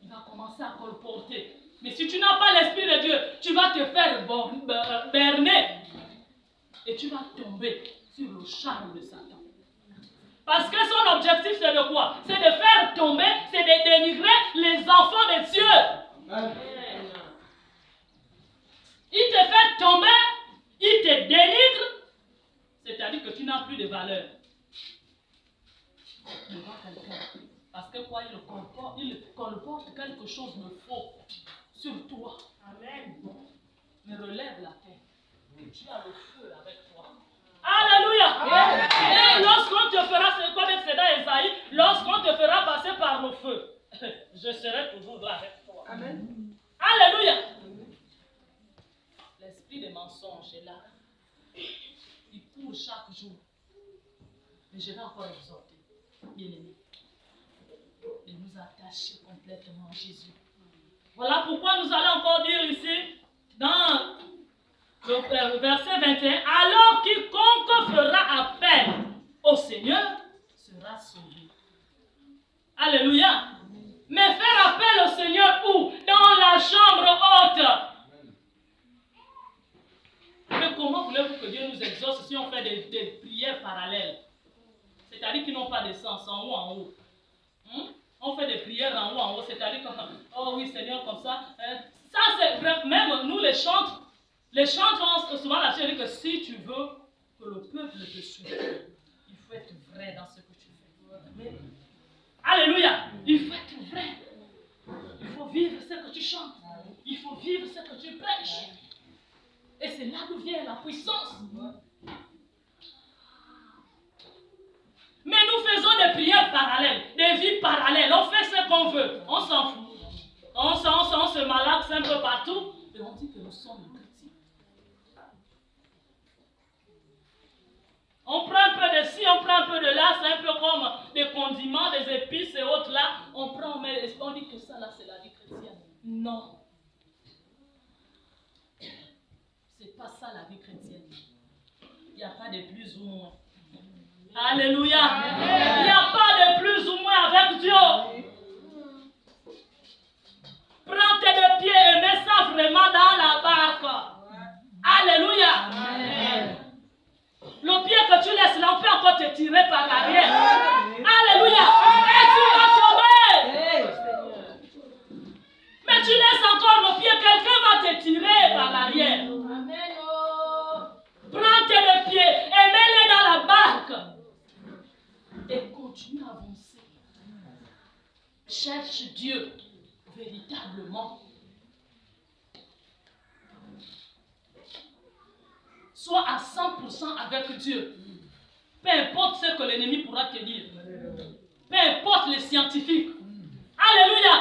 Il va commencer à colporter. Mais si tu n'as pas l'Esprit de Dieu, tu vas te faire berner. Et tu vas tomber sur le charme de Satan. Parce que son objectif, c'est de quoi? C'est de faire tomber, c'est de dénigrer les enfants de Dieu. Amen. Il te fait tomber, il te dénigre. C'est-à-dire que tu n'as plus de valeur devant quelqu'un. Parce que quoi, il colporte quelque chose de faux sur toi. Amen. Mais relève la tête. Tu as le feu avec toi. Alléluia. Amen. Et lorsqu'on te fera, c'est comme c'est dans Esaïe, lorsqu'on te fera passer par le feu, je serai toujours là avec toi. Amen. Alléluia. L'esprit des mensonges est là. Il court chaque jour. Mais je vais encore exhorter, bien aimé. et nous attacher complètement à Jésus. Voilà pourquoi nous allons encore dire ici, dans le verset 21, alors quiconque fera appel au Seigneur sera sauvé. Alléluia. Mais faire appel au Seigneur où? Dans la chambre haute. Mais comment voulez-vous que Dieu nous exauce si on fait des prières parallèles? C'est-à-dire qui n'ont pas de sens, en haut, en haut. On fait des prières en haut, c'est-à-dire comme, oh oui Seigneur, comme ça. Ça c'est vrai, même nous les chantres ont souvent la chose que si tu veux que le peuple te suive, il faut être vrai dans ce que tu fais. Alléluia, il faut être vrai. Il faut vivre ce que tu chantes. Il faut vivre ce que tu prêches. Et c'est là d'où vient la puissance. Mais nous faisons des prières parallèles, des vies parallèles. On fait ce qu'on veut. On s'en fout. On se malaxe un peu partout. Et on dit que nous sommes des chrétiens. On prend un peu de ci, on prend un peu de là. C'est un peu comme des condiments, des épices et autres là. On prend, on dit que ça là, c'est la vie chrétienne. Non. C'est pas ça la vie chrétienne. Il n'y a pas de plus ou moins. Alléluia. Il n'y a pas de plus ou moins avec Dieu. Prends tes deux pieds et mets ça vraiment dans la barque. Alléluia. Amen. Le pied que tu laisses là, on peut encore te tirer par l'arrière. Alléluia. Et tu vas tomber. Mais tu laisses encore le pied, quelqu'un va te tirer par l'arrière. Prends tes deux pieds et mets-les dans la barque. Et continue à avancer. Cherche Dieu véritablement. Sois à 100% avec Dieu. Peu importe ce que l'ennemi pourra te dire. Peu importe les scientifiques. Alléluia.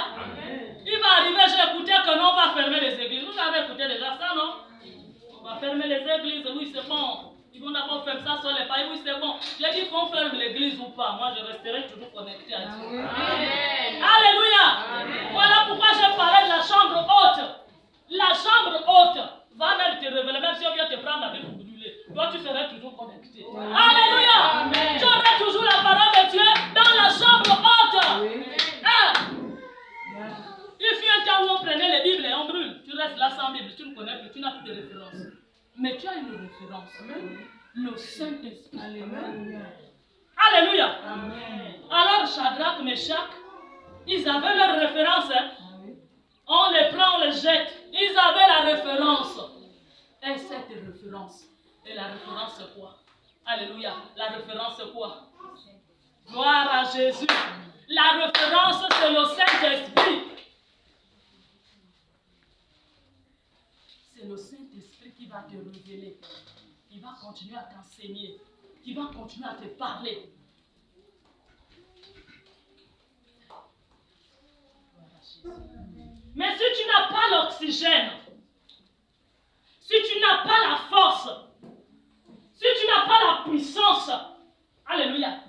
Il va arriver, j'ai écouté que non, on va fermer les églises. Vous avez écouté déjà ça, non? On va fermer les églises, oui c'est bon. Ils vont d'abord faire ça sur les pays, oui c'est bon. J'ai dit qu'on ferme l'église ou pas, moi je resterai toujours connecté à Dieu. Amen. Alléluia. Amen. Voilà pourquoi j'ai parlé de la chambre haute. La chambre haute va même te révéler, même si on vient te prendre avec vous brûler. Toi tu serais toujours connecté. Amen. Alléluia. Amen. Tu auras toujours la parole de Dieu dans la chambre haute. Il fut un temps où on prenait les Bibles et on brûle. Tu restes là sans Bible, tu ne connais plus, tu n'as plus de référence. Mais tu as une référence. Amen. Le Saint-Esprit. Alléluia. Alléluia. Amen. Alors Shadrach, Meshach, ils avaient leur référence. Hein? On les prend, on les jette. Ils avaient la référence. Et cette référence. Et la référence c'est quoi? Alléluia. La référence c'est quoi? Gloire à Jésus. La référence c'est le Saint-Esprit. C'est le Saint-Esprit qui va te révéler. Il va continuer à t'enseigner. Qui va continuer à te parler. Mais si tu n'as pas l'oxygène, si tu n'as pas la force, si tu n'as pas la puissance, alléluia,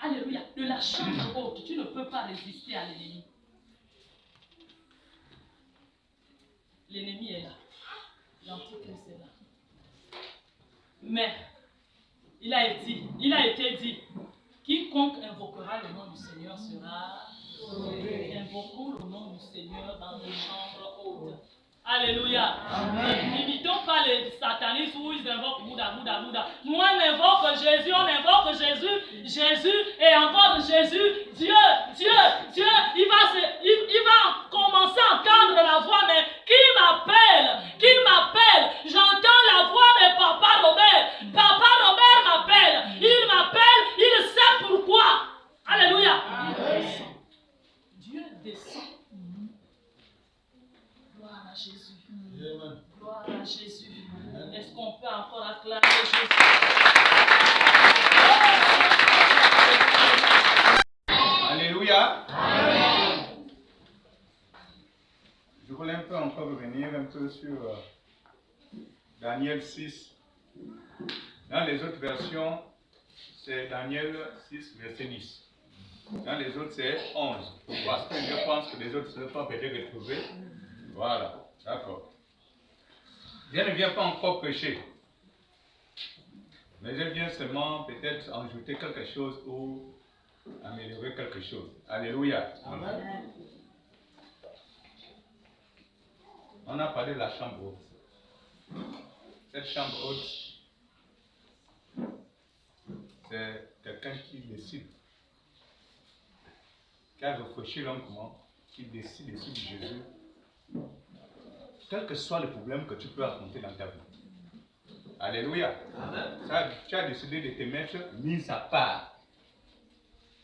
alléluia, de la chambre haute, tu ne peux pas résister à l'ennemi. L'ennemi est là. L'antichrist est là. Mais, il a été dit, quiconque invoquera le nom du Seigneur sera sauvé. Invoquons le nom du Seigneur dans les chambres hautes. Alléluia. N'imitons pas les satanistes où ils invoquent Bouddha, Bouddha, Bouddha. Nous on invoque Jésus, Jésus et encore Jésus, Dieu. Il va commencer à entendre la voix, mais qui m'appelle? J'entends la voix de Papa Robert. Papa Robert m'appelle. Il m'appelle, il sait pourquoi. Alléluia. Dieu descend. Gloire à Jésus. Gloire à Jésus. Est-ce qu'on peut encore acclamer Jésus? Alléluia. Amen. Je voulais un peu encore revenir un peu sur Daniel 6. Dans les autres versions, c'est Daniel 6, verset 10. Dans les autres, c'est 11. Parce que je pense que les autres ne seront pas peut-être retrouvés. Voilà, d'accord. Je ne viens pas encore prêcher. Mais je viens seulement peut-être ajouter quelque chose ou améliorer quelque chose. Alléluia. Amen. On a parlé de la chambre haute. Cette chambre haute, c'est quelqu'un qui décide, qui a réfléchi longuement, qui décide de suivre Jésus, quel que soit le problème que tu peux affronter dans ta vie. Alléluia. Amen. Tu as décidé de te mettre mis à part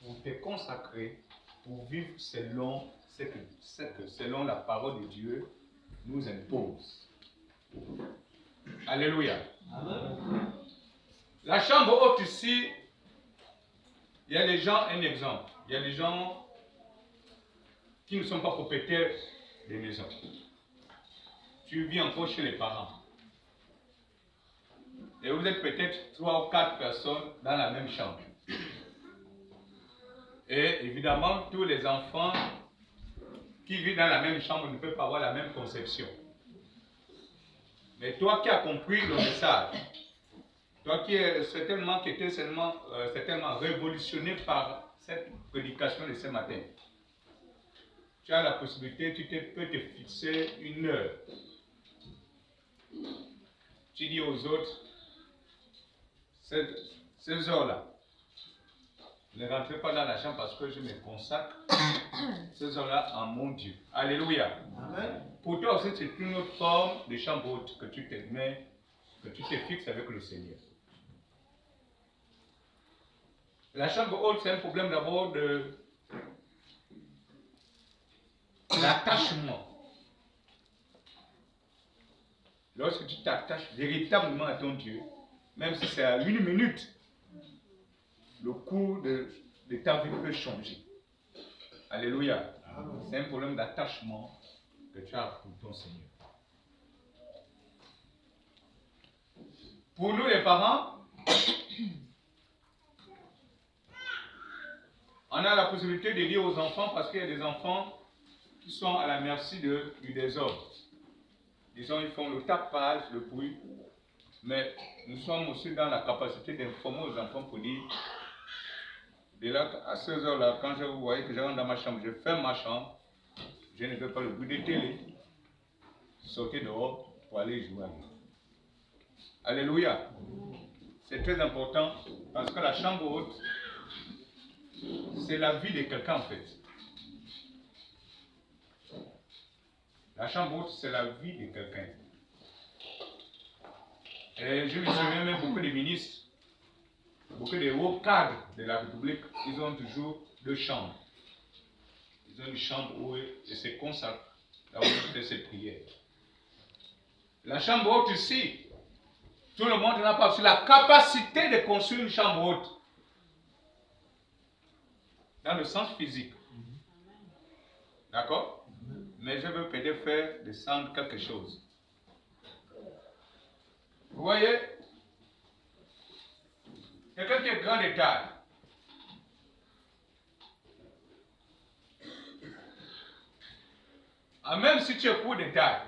pour te consacrer, pour vivre selon selon la parole de Dieu nous impose. Alléluia. Amen. La chambre haute ici, il y a des gens, un exemple, il y a des gens qui ne sont pas propriétaires des maisons. Tu vis encore chez les parents. Et vous êtes peut-être 3 ou 4 personnes dans la même chambre. Et évidemment, tous les enfants qui vivent dans la même chambre ne peuvent pas avoir la même conception. Mais toi qui as compris le message, toi qui es certainement révolutionné par cette prédication de ce matin, tu as la possibilité, peux te fixer une heure. Tu dis aux autres, ces heures-là, ne rentrez pas dans la chambre parce que je me consacre ces heures-là à mon Dieu. Alléluia. Amen. Pour toi aussi, c'est une autre forme de chambre haute que tu te mets, que tu te fixes avec le Seigneur. La chambre haute, c'est un problème d'abord de l'attachement. Lorsque tu t'attaches véritablement à ton Dieu, même si c'est à 1 minute, le cours de ta vie peut changer. Alléluia. C'est un problème d'attachement que tu as pour ton Seigneur. Pour nous les parents, on a la possibilité de dire aux enfants, parce qu'il y a des enfants qui sont à la merci du désordre. Disons, ils font le tapage, le bruit, mais nous sommes aussi dans la capacité d'informer aux enfants pour dire, de là à 16 heures-là, quand vous voyez que je rentre dans ma chambre, je ferme ma chambre, je ne veux pas le bruit de télé, sortez dehors pour aller jouer. Alléluia. C'est très important parce que la chambre haute, c'est la vie de quelqu'un en fait. La chambre haute, c'est la vie de quelqu'un. Et je me souviens même beaucoup de ministres, beaucoup de hauts cadres de la République, ils ont toujours 2 chambres. Ils ont une chambre où ils se consacrent, là où ils font ses prières. La chambre haute ici, tout le monde n'a pas la capacité de construire une chambre haute. Dans le sens physique. D'accord? Mais je veux peut-être faire descendre quelque chose. Vous voyez? Quelqu'un qui est grand de taille. Même si tu es court de taille,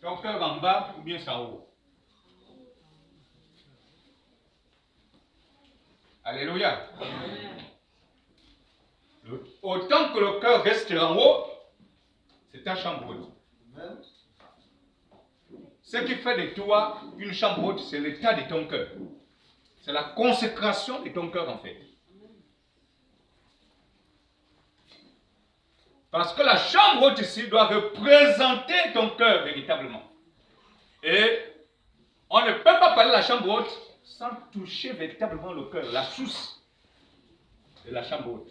ton cœur en bas ou bien en haut. Alléluia. Autant que le cœur reste en haut, c'est ta chambre haute. Ce qui fait de toi une chambre haute, c'est l'état de ton cœur. C'est la consécration de ton cœur en fait. Parce que la chambre haute ici doit représenter ton cœur véritablement. Et on ne peut pas parler de la chambre haute sans toucher véritablement le cœur, la source de la chambre haute.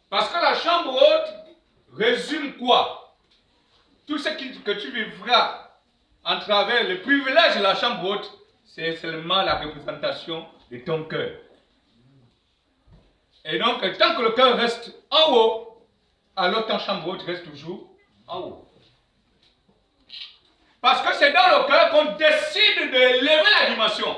Parce que la chambre haute résume quoi? Tout ce que tu vivras en travers le privilège de la chambre haute, c'est seulement la représentation de ton cœur. Et donc, tant que le cœur reste en haut, alors ta chambre haute reste toujours en haut. Parce que c'est dans le cœur qu'on décide d'élever la dimension.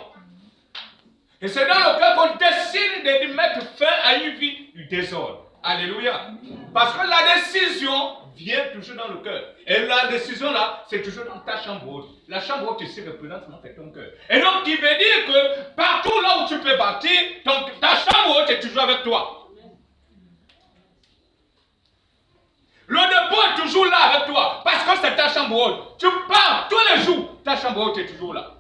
Et c'est dans le cœur qu'on décide de mettre fin à une vie du désordre. Alléluia. Parce que la décision vient toujours dans le cœur. Et la décision là, c'est toujours dans ta chambre haute. La chambre haute ici représente ton cœur. Et donc, il veut dire que partout là où tu peux partir, ta chambre haute est toujours avec toi. Le dépôt est toujours là avec toi. Parce que c'est ta chambre haute. Tu pars tous les jours, ta chambre haute est toujours là.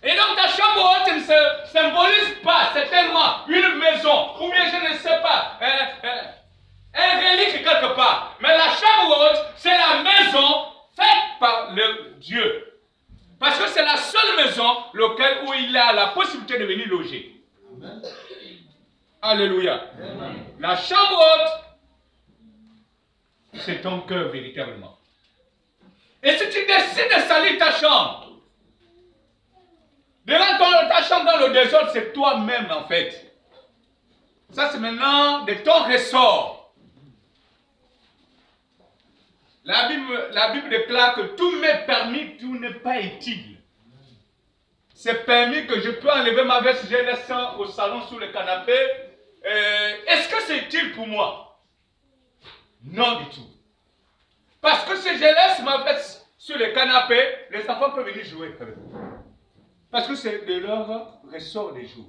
Et donc ta chambre haute ne se symbolise pas certainement une maison, ou bien je ne sais pas, un relique quelque part. Mais la chambre haute, c'est la maison faite par le Dieu. Parce que c'est la seule maison où il a la possibilité de venir loger. Amen. Alléluia. Amen. La chambre haute, c'est ton cœur véritablement. Et si tu décides de salir ta chambre, de rendre ta chambre dans le désordre, c'est toi-même en fait. Ça c'est maintenant de ton ressort. La Bible déclare que tout m'est permis, tout n'est pas utile. C'est permis que je peux enlever ma veste, je laisse ça au salon sur le canapé. Est-ce que c'est utile pour moi? Non du tout. Parce que si je laisse ma veste sur le canapé, les enfants peuvent venir jouer avec moi. Parce que c'est de leur ressort des jours.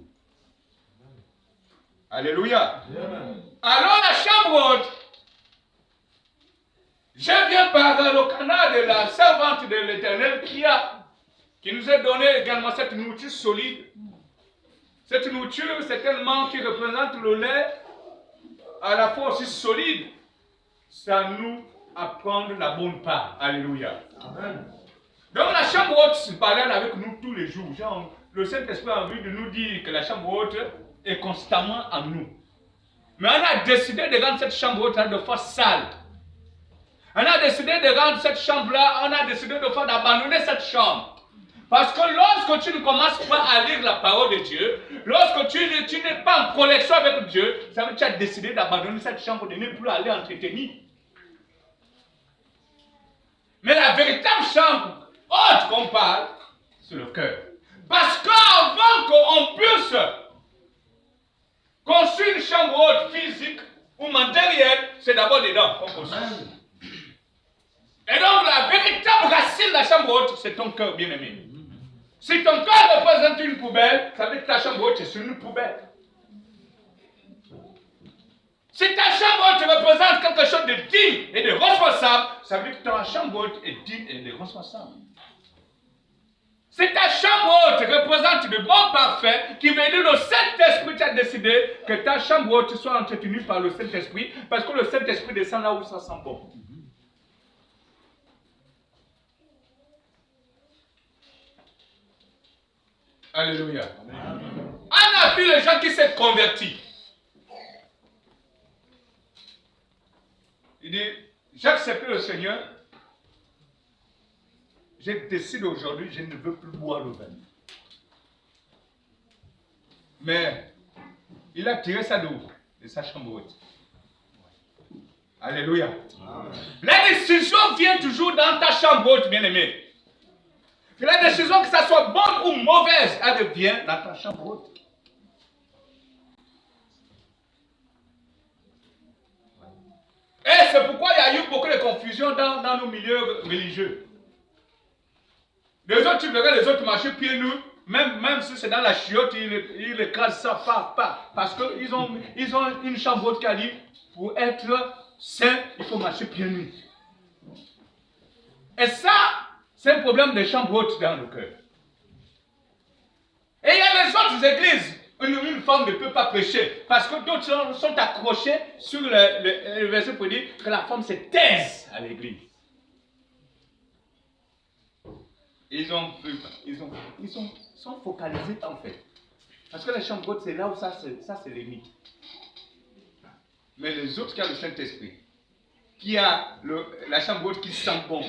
Alléluia. Amen. Alors la chambre haute, je viens par le canal de la servante de l'Éternel qui nous a donné également cette nourriture solide. Cette nourriture, certainement, qui représente le lait, à la fois aussi solide. Ça nous apprend la bonne part. Alléluia. Amen. Donc la chambre haute se parle avec nous tous les jours. Genre, le Saint-Esprit a envie de nous dire que la chambre haute est constamment en nous. Mais on a décidé de rendre cette chambre haute de faire sale. On a décidé de rendre cette chambre-là, on a décidé d'abandonner cette chambre. Parce que lorsque tu ne commences pas à lire la parole de Dieu, lorsque tu n'es pas en connexion avec Dieu, ça veut dire que tu as décidé d'abandonner cette chambre, de ne plus aller entretenir. Mais la véritable chambre haute qu'on parle, c'est le cœur. Parce qu'avant qu'on puisse construire une chambre haute physique ou matérielle, c'est d'abord dedans qu'on construit. Et donc la véritable racine de la chambre haute, c'est ton cœur bien-aimé. Si ton cœur représente une poubelle, ça veut dire que ta chambre haute est sur une poubelle. Si ta chambre haute représente quelque chose de digne et de responsable, ça veut dire que ta chambre haute est digne et de responsable. Si ta chambre haute représente le bon parfait, qui veut dire le Saint-Esprit, tu as décidé que ta chambre haute soit entretenue par le Saint-Esprit, parce que le Saint-Esprit descend là où ça sent bon. Alléluia. On a vu les gens qui s'est convertis. Il dit, j'ai accepté le Seigneur. Je décide aujourd'hui, je ne veux plus boire le vin. Mais il a tiré ça d'où? De sa chambre haute. Alléluia. Amen. La décision vient toujours dans ta chambre haute, bien-aimé. Que la décision, que ça soit bonne ou mauvaise, elle revient dans ta chambre haute. Et c'est pourquoi il y a eu beaucoup de confusion dans nos milieux religieux. Les autres, tu verrais les autres marcher pieds nus, même si c'est dans la chiotte, ils écrasent ça, parce qu'ils ont une chambre haute qui a dit, pour être saint, il faut marcher pieds nus. Et ça, c'est un problème de chambre haute dans le cœur. Et il y a les autres églises, une femme ne peut pas prêcher, parce que d'autres sont accrochés sur le verset pour dire que la femme se taise à l'église. Ils sont focalisés en fait. Parce que la chambre haute, c'est là où ça c'est limite. Mais les autres qui ont le Saint-Esprit, qui a la chambre haute qui sent bon,